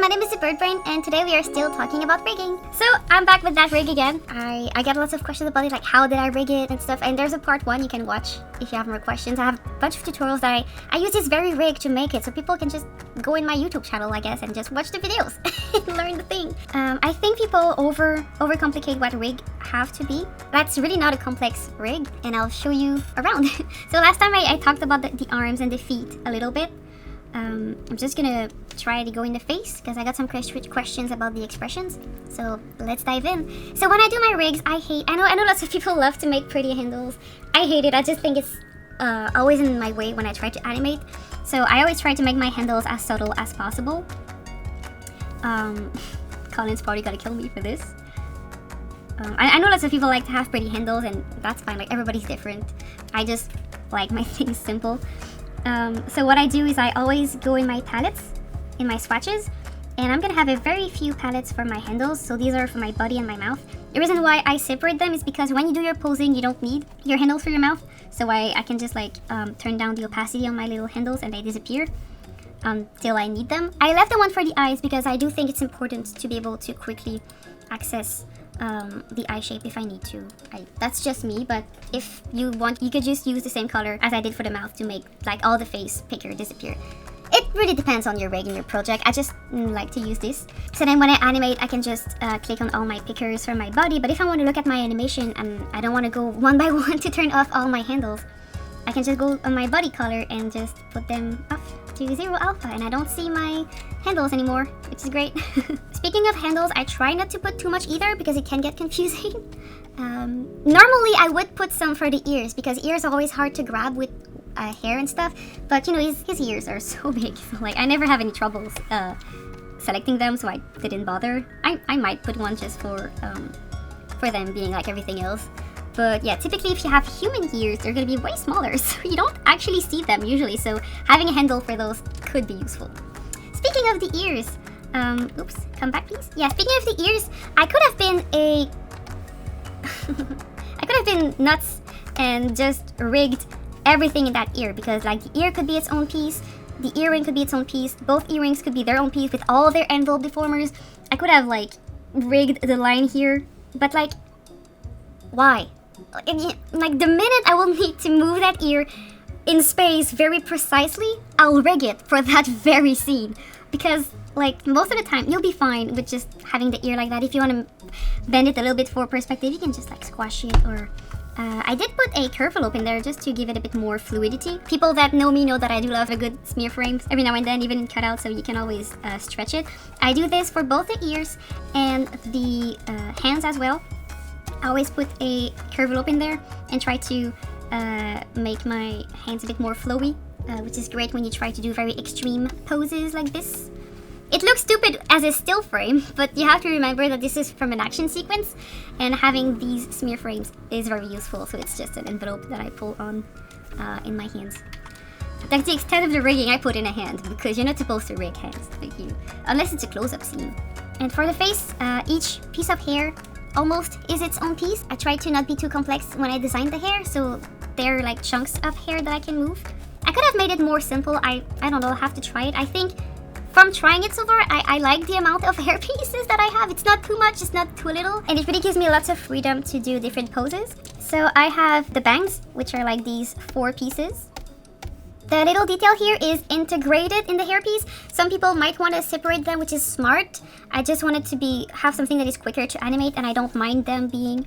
everyone, my name is ZeBirdBrain, and today we are still talking about rigging. So I'm back with that rig again. I get lots of questions about it, like how did I rig it and stuff, and there's a part 1 you can watch if you have more questions. I have a bunch of tutorials that I use this very rig to make it, so people can just go in my YouTube channel, I guess, and just watch the videos and learn the thing. I think people overcomplicate what rig have to be. That's really not a complex rig, and I'll show you around. So last time I talked about the arms and the feet a little bit. I'm just gonna try to go in the face because I got some questions about the expressions. So let's dive in. So when I do my rigs, I know lots of people love to make pretty handles. I hate it. I just think it's always in my way when I try to animate. So I always try to make my handles as subtle as possible. Colin's probably gonna kill me for this. I know lots of people like to have pretty handles, and that's fine. Like, everybody's different. I just like my things simple. So what I do is I always go in my palettes, in my swatches, and I'm gonna have a very few palettes for my handles. So these are for my body and my mouth. The reason why I separate them is because when you do your posing, you don't need your handles for your mouth. So I can just like turn down the opacity on my little handles and they disappear till I need them. I left the one for the eyes because I do think it's important to be able to quickly access the eye shape if I need to. That's just me, but if you want, you could just use the same color as I did for the mouth to make like all the face picker disappear. It really depends on your rig and your project. I just like to use this. So then when I animate, I can just click on all my pickers for my body, but if I want to look at my animation and I don't want to go one by one to turn off all my handles, I can just go on my body color and just put them off to 0 alpha, and I don't see my handles anymore, which is great. Speaking of handles, I try not to put too much either because it can get confusing. Normally I would put some for the ears because ears are always hard to grab with hair and stuff, but you know, his ears are so big, so like I never have any troubles selecting them, so I didn't bother. I might put one just for them being like everything else. But yeah, typically if you have human ears, they're gonna be way smaller, so you don't actually see them usually, so having a handle for those could be useful. Speaking of the ears, oops, come back please. Yeah, speaking of the ears, I could have been I could have been nuts and just rigged everything in that ear, because like the ear could be its own piece, the earring could be its own piece, both earrings could be their own piece with all their envelope deformers. I could have like rigged the line here, but like, why? Like the minute I will need to move that ear in space very precisely, I'll rig it for that very scene, because like most of the time you'll be fine with just having the ear like that. If you want to bend it a little bit for perspective, you can just like squash it, or I did put a curve in there just to give it a bit more fluidity. People that know me know that I do love a good smear frames every now and then, even in cutout, so you can always stretch it. I do this for both the ears and the hands as well. I always put a curve in there and try to make my hands a bit more flowy, which is great when you try to do very extreme poses like this. It looks stupid as a still frame, but you have to remember that this is from an action sequence, and having these smear frames is very useful, so it's just an envelope that I pull on in my hands. That's the extent of the rigging I put in a hand, because you're not supposed to rig hands, unless it's a close-up scene. And for the face, each piece of hair almost is its own piece. I try to not be too complex when I design the hair, so they're like chunks of hair that I can move. I could have made it more simple. I don't know, I'll have to try it. I think from trying it so far, I like the amount of hair pieces that I have. It's not too much, it's not too little, and it really gives me lots of freedom to do different poses. So I have the bangs, which are like these 4 pieces. The little detail here is integrated in the hairpiece. Some people might want to separate them, which is smart. I just wanted to have something that is quicker to animate, and I don't mind them being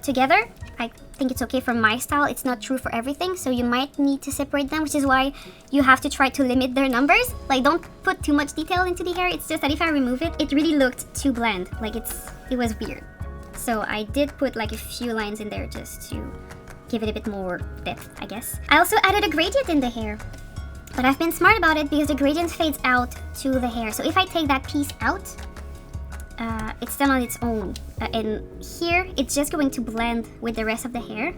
together. I think it's okay for my style. It's not true for everything, so you might need to separate them, which is why you have to try to limit their numbers. Like, don't put too much detail into the hair. It's just that if I remove it, it really looked too bland. Like, it was weird. So I did put like a few lines in there just to give it a bit more depth, I guess. I also added a gradient in the hair, but I've been smart about it because the gradient fades out to the hair. So if I take that piece out, it's done on its own, and here it's just going to blend with the rest of the hair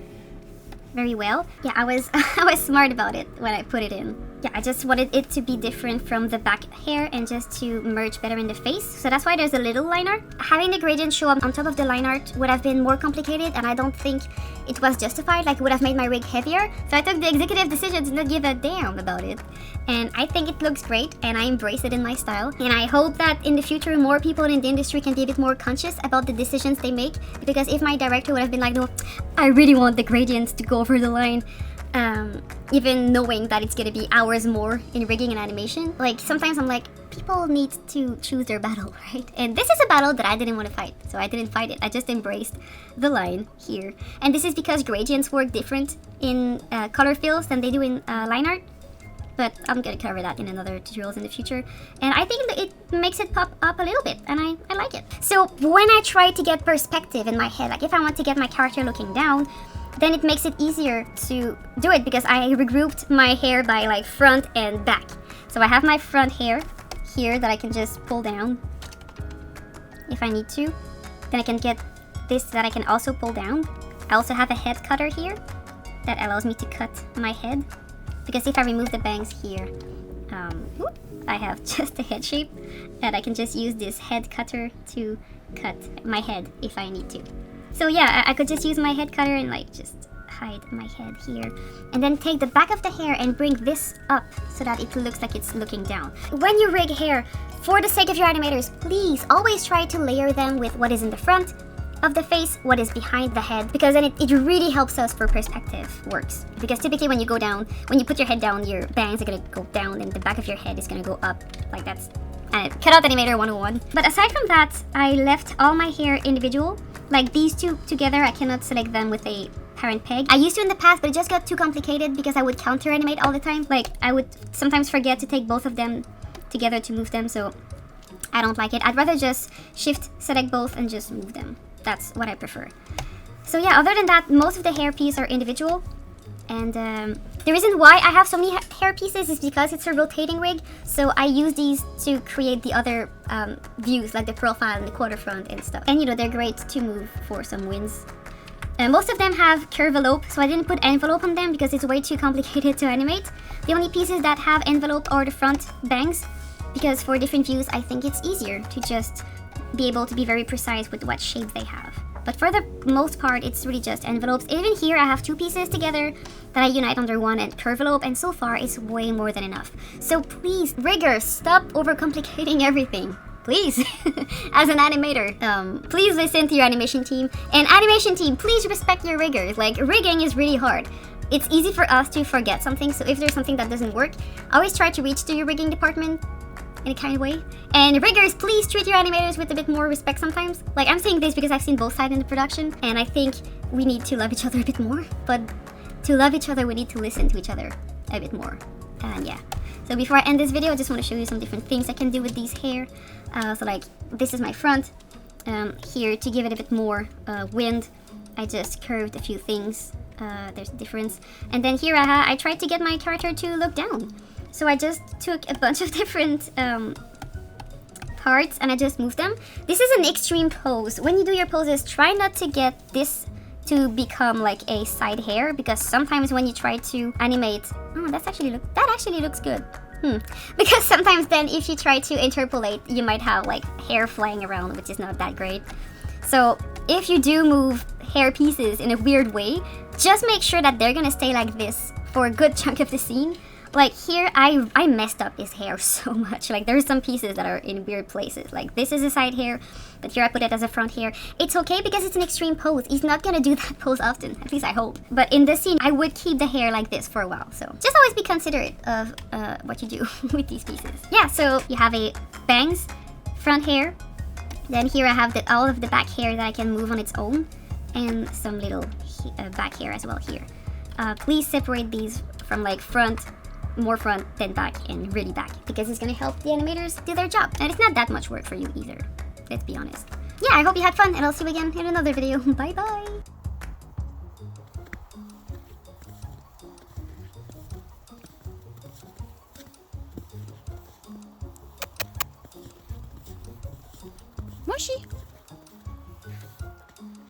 very well. Yeah, I was smart about it when I put it in. yeah, I just wanted it to be different from the back hair and just to merge better in the face. So that's why there's a little line art. Having the gradient show up on top of the line art would have been more complicated, and I don't think it was justified. Like, it would have made my rig heavier. So I took the executive decision to not give a damn about it. And I think it looks great, and I embrace it in my style. And I hope that in the future, more people in the industry can be a bit more conscious about the decisions they make. Because if my director would have been like, no, I really want the gradients to go over the line, even knowing that it's gonna be hours more in rigging and animation, like, sometimes I'm like, people need to choose their battle, right? And this is a battle that I didn't want to fight, so I didn't fight it. I just embraced the line here. And this is because gradients work different in color fills than they do in line art, but I'm gonna cover that in another tutorials in the future. And I think that it makes it pop up a little bit, and I like it. So when I try to get perspective in my head, like if I want to get my character looking down, then it makes it easier to do it because I regrouped my hair by like front and back. So I have my front hair here that I can just pull down if I need to. Then I can get this that I can also pull down. I also have a head cutter here that allows me to cut my head, because if I remove the bangs here, I have just a head shape, and I can just use this head cutter to cut my head if I need to. So yeah, I could just use my head cutter and like just hide my head here, and then take the back of the hair and bring this up so that it looks like it's looking down. When you rig hair, for the sake of your animators, please always try to layer them with what is in the front of the face, what is behind the head, because then it really helps us for perspective works. Because typically when you go down, when you put your head down, your bangs are gonna go down and the back of your head is gonna go up. Like, that's Cutout Animator 101. But aside from that, I left all my hair individual. Like these two together, I cannot select them with a parent peg. I used to in the past, but it just got too complicated because I would counter animate all the time. Like, I would sometimes forget to take both of them together to move them, so I don't like it. I'd rather just shift select both and just move them. That's what I prefer. So yeah, other than that, most of the hair pieces are individual. And the reason why I have so many hair pieces is because it's a rotating rig. So I use these to create the other views, like the profile and the quarter front and stuff. And you know, they're great to move for some wins. Most of them have curvelope, so I didn't put envelope on them because it's way too complicated to animate. The only pieces that have envelope are the front bangs, because for different views, I think it's easier to just be able to be very precise with what shape they have. But for the most part, it's really just envelopes. Even here, I have two pieces together that I unite under one and curvelope, and so far, it's way more than enough. So please, riggers, stop overcomplicating everything. Please, as an animator, please listen to your animation team. And animation team, please respect your riggers. Like, rigging is really hard. It's easy for us to forget something, so if there's something that doesn't work, always try to reach to your rigging department in a kind way. And riggers, please treat your animators with a bit more respect sometimes. Like, I'm saying this because I've seen both sides in the production, and I think we need to love each other a bit more. But to love each other, we need to listen to each other a bit more. And yeah. So before I end this video, I just want to show you some different things I can do with these hair. So like, this is my front. Here, to give it a bit more wind, I just curved a few things. There's a difference. And then here I tried to get my character to look down. So I just took a bunch of different parts and I just moved them. This is an extreme pose. When you do your poses, try not to get this to become like a side hair, because sometimes when you try to animate, that actually looks good. Because sometimes then if you try to interpolate, you might have like hair flying around, which is not that great. So if you do move hair pieces in a weird way, just make sure that they're gonna stay like this for a good chunk of the scene. Like here, I messed up his hair so much. Like there's some pieces that are in weird places. Like this is a side hair, but here I put it as a front hair. It's okay because it's an extreme pose. He's not gonna do that pose often, at least I hope. But in this scene, I would keep the hair like this for a while. So just always be considerate of what you do with these pieces. Yeah, so you have a bangs, front hair. Then here I have all of the back hair that I can move on its own, and some little back hair as well here. Please separate these from like front, more front than back, and really back, because it's gonna help the animators do their job. And it's not that much work for you either, let's be honest. Yeah, I hope you had fun, and I'll see you again in another video. Bye bye! Moshi!